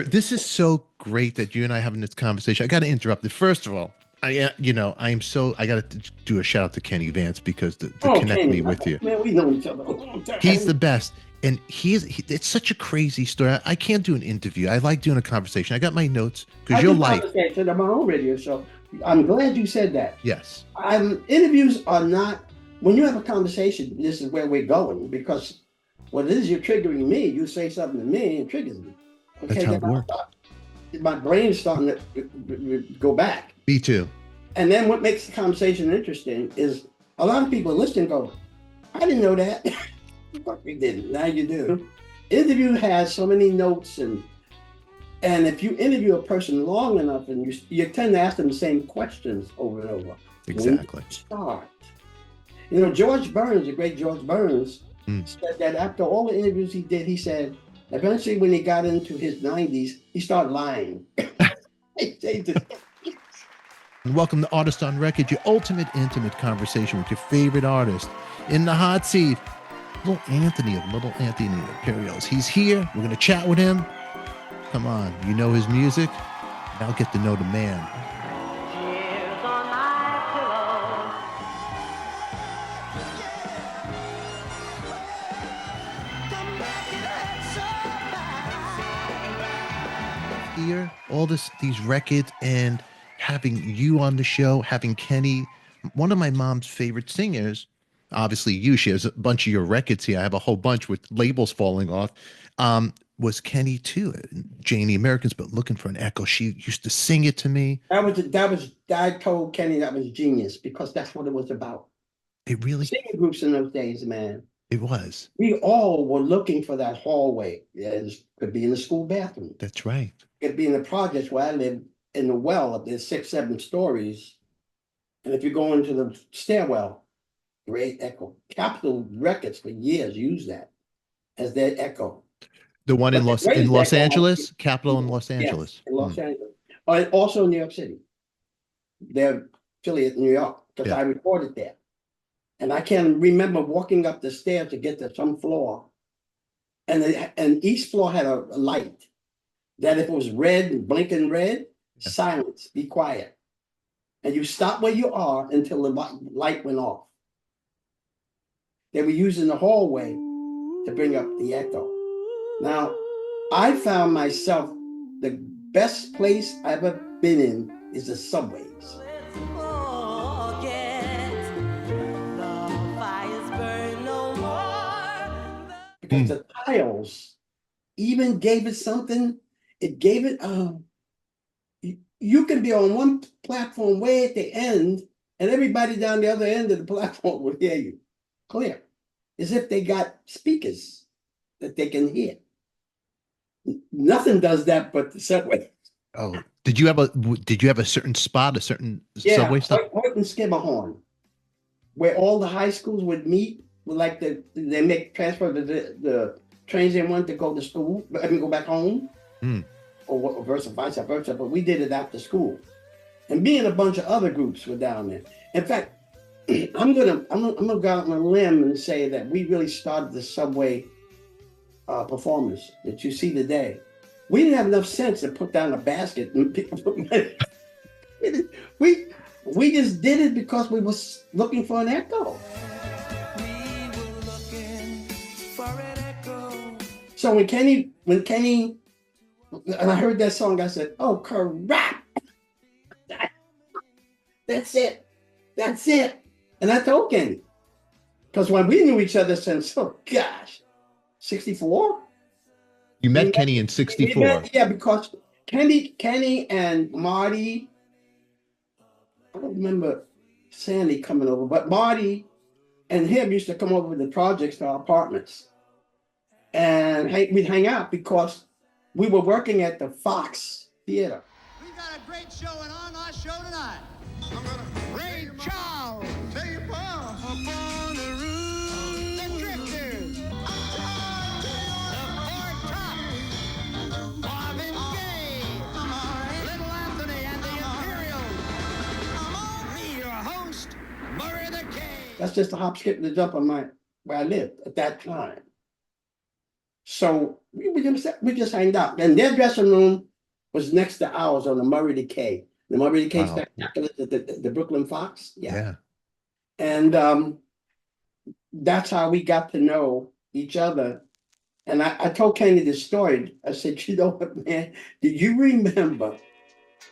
This is so great that you and I are having this conversation. I got to interrupt it. First of all, I got to do a shout out to Kenny Vance because to Oh, connect Kenny, me with you. man, we know each other a long He's time. the best. And it's such a crazy story. I can't do an interview. I like doing a conversation. I got my notes because I your do life. conversation on my own radio show. I'm glad you said that. Yes, Interviews are not, when you have a conversation, this is where we're going because what it is, you're triggering me. You say something to me and it triggers me. that's Okay, how then it works. my brain's starting to go back. Me too. And then what makes the conversation interesting is a lot of people listen go, I didn't know that. Fuck, we didn't. Now you do. Interview has so many notes and if you interview a person long enough and you tend to ask them the same questions over and over. Exactly. When you start. You know, George Burns, the great George Burns, said that after all the interviews he did, he said eventually when he got into his 90s, he started lying. And welcome to Artist on Record, your ultimate intimate conversation with your favorite artist. In the hot seat, Little Anthony of Little Anthony Imperials. He's here. We're going to chat with him. Come on, you know his music. Now get to know the man. Here, all these records and having you on the show, having Kenny, one of my mom's favorite singers. Obviously, you. She has a bunch of your records here. I have a whole bunch with labels falling off. Was Kenny too? Janie Americans, but looking for an echo. She used to sing it to me. I told Kenny that was genius because that's what it was about. It really singing groups in those days, man. It was. We all were looking for that hallway. It could be in the school bathroom. That's right. It could be in the projects where I lived in the well up there, 6, 7 stories. And if you go into the stairwell, great echo. Capitol Records for years used that as their echo. The one in Los Angeles, Capitol in Los Angeles. Yes, in Los Angeles. And also in New York City. Their affiliate in New York, because I recorded there. And I can remember walking up the stairs to get to some floor. And each floor had a light that if it was red, blinking red, silence, be quiet. And you stop where you are until the light went off. They were using the hallway to bring up the echo. Now, I found myself, the best place I've ever been in is the subways. Because the tiles even gave it something, it gave it, you can be on one platform way at the end, and everybody down the other end of the platform will hear you clear, as if they got speakers that they can hear. Nothing does that but the subway. Oh, did you have a certain spot, a certain subway stop? Hoyt and Skimmerhorn, where all the high schools would meet. Like they make transfer the trains they want to go to school, go back home, or vice versa. But we did it after school, and me and a bunch of other groups were down there. In fact, I'm gonna go out on a limb and say that we really started the subway performance that you see today. We didn't have enough sense to put down a basket and people put money. We just did it because we was looking for an echo. So when Kenny, and I heard that song, I said, "Oh, crap! That's it. And I told Kenny, because when we knew each other since, oh gosh, 64. You met Kenny in 64. Yeah, because Kenny and Marty. I don't remember Sandy coming over, but Marty and him used to come over to the projects to our apartments. And we'd hang out because we were working at the Fox Theater. We've got a great show on our show tonight. I'm gonna Ray Charles, take you upon the roof. The Drifters, the Four Tops, Marvin Gaye, Little Anthony and the Imperials. Me, your host, Murray the King. That's just a hop, skip, and a jump on where I lived at that time. So we just hanged out. And their dressing room was next to ours on the Murray Decay. The Murray Decay Wow. Spectacular, the Brooklyn Fox. Yeah. Yeah. And that's how we got to know each other. And I told Kenny this story. I said, you know what, man? Do you remember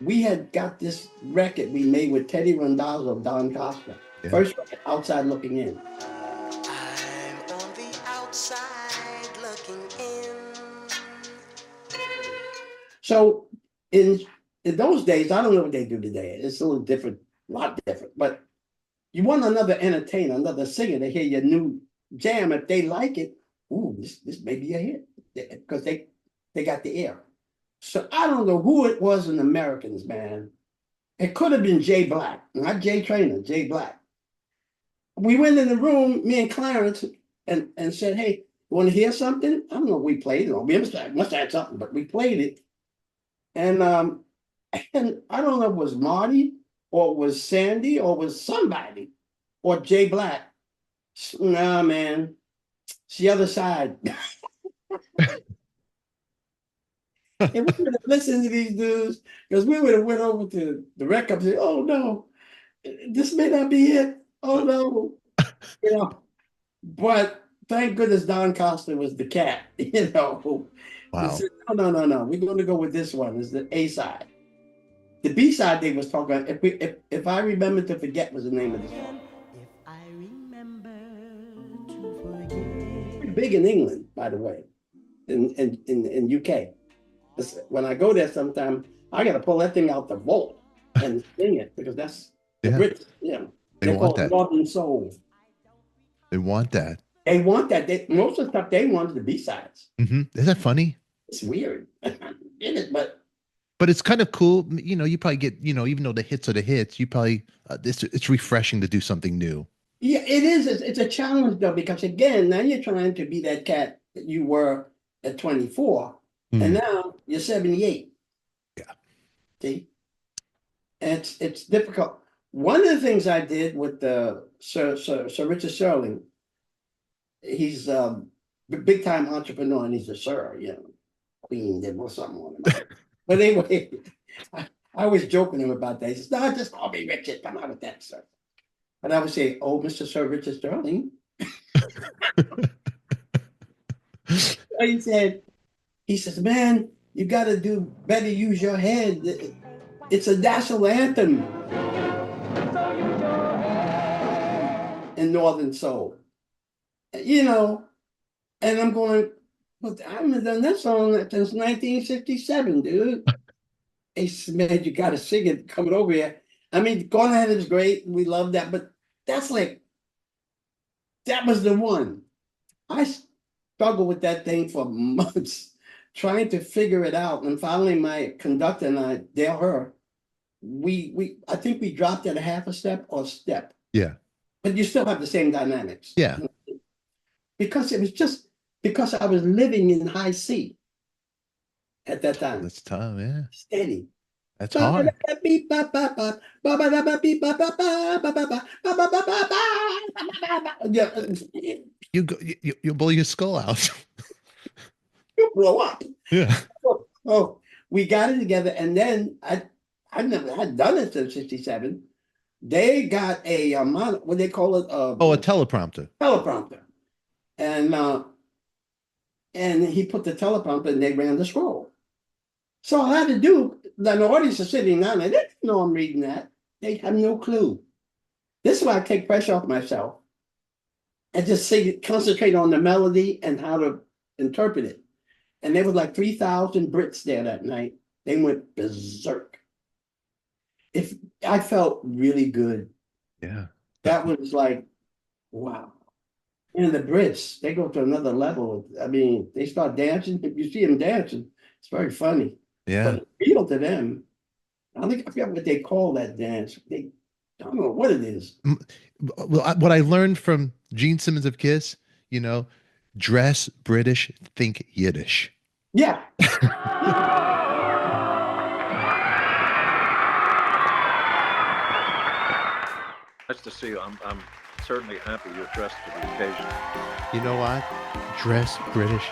we had got this record we made with Teddy Randazzo, Don Costa. Yeah. First record, Outside Looking In. I'm on the outside looking in. So in those days, I don't know what they do today. It's a little different, a lot different. But you want another entertainer, another singer to hear your new jam. If they like it, ooh, this may be a hit because they got the air. So I don't know who it was in Americans, man. It could have been Jay Black, not Jay Trainer, Jay Black. We went in the room, me and Clarence, and said, hey, you want to hear something? I don't know if we played it, or we must have had something, but we played it. And I don't know if it was Marty, or it was Sandy, or it was somebody, or Jay Black. Nah, man, it's the other side. And we would have listened to these dudes, because we would have went over to the record and said, oh no, this may not be it. Oh no. You know, but thank goodness Don Costa was the cat, you know. Wow. He said, no. We're going to go with this one. It's the A side. The B side they was talking about, if I remember to forget was the name of the song. If I remember to forget. Pretty big in England, by the way, in UK. When I go there sometime, I got to pull that thing out the vault and sing it because that's the Yeah. Brits, you know. They They want call it that. Northern Soul. They want that. They want that. Most of the stuff they want is the B-sides. Isn't that funny? It's weird. It is, but it's kind of cool. You know, you probably get, you know, even though the hits are the hits, you probably, it's refreshing to do something new. yeah, it is. It's a challenge though, because again, now you're trying to be that cat that you were at 24, and now you're 78. Yeah. See? And it's difficult. One of the things I did with Sir Richard Sterling, he's a big time entrepreneur, and he's a sir, you know, queen, there was something on him. But anyway, I was joking him about that. He says, no, just call me Richard. Come out with that, sir. And I would say, oh, Mr. Sir Richard Sterling. He says, man, you got to do better, use your head. It's a national anthem in Northern Soul. You know, and I'm going, but I haven't done that song since 1967, dude. He said, man, you got to sing it coming over here. I mean, Go Ahead is great. We love that. But that's like, that was the one. I struggled with that thing for months, trying to figure it out. And finally, my conductor and I, Dale Her, I think we dropped at a half a step or a step. Yeah. But you still have the same dynamics. Yeah. Because it was just because I was living in high C at that time. That's tough, yeah. Steady. That's hard. You'll blow your skull out. You blow up. Yeah. Oh, we got it together, and then I never had done it since 67. They got a what they call it? A teleprompter. Teleprompter, and he put the teleprompter, and they ran the scroll. So all I had to do, the audience is sitting down, and they didn't know I'm reading that. They have no clue. This is why I take pressure off myself and just concentrate on the melody and how to interpret it. And there was like 3,000 Brits there that night. They went berserk. I felt really good. Yeah. That was like, wow. And the Brits, they go to another level. I mean, they start dancing. If you see them dancing, it's very funny. Yeah. But appeal to them. I forget what they call that dance. I don't know what it is. Well, what I learned from Gene Simmons of Kiss, you know, dress British, think Yiddish. Yeah. Nice to see you. I'm certainly ample your dress for the occasion. You know what? Dress British,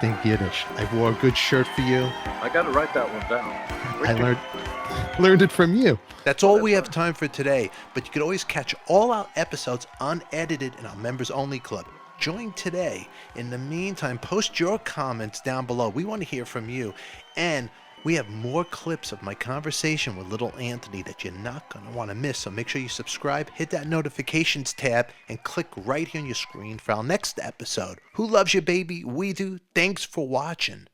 think Yiddish. I wore a good shirt for you. I got to write that one down. I learned it from you. That's all we have time for today, but you can always catch all our episodes unedited in our members only club. Join today. In the meantime, post your comments down below. We want to hear from you. And we have more clips of my conversation with little Anthony that you're not going to want to miss. So make sure you subscribe, hit that notifications tab, and click right here on your screen for our next episode. Who loves you, baby? We do. Thanks for watching.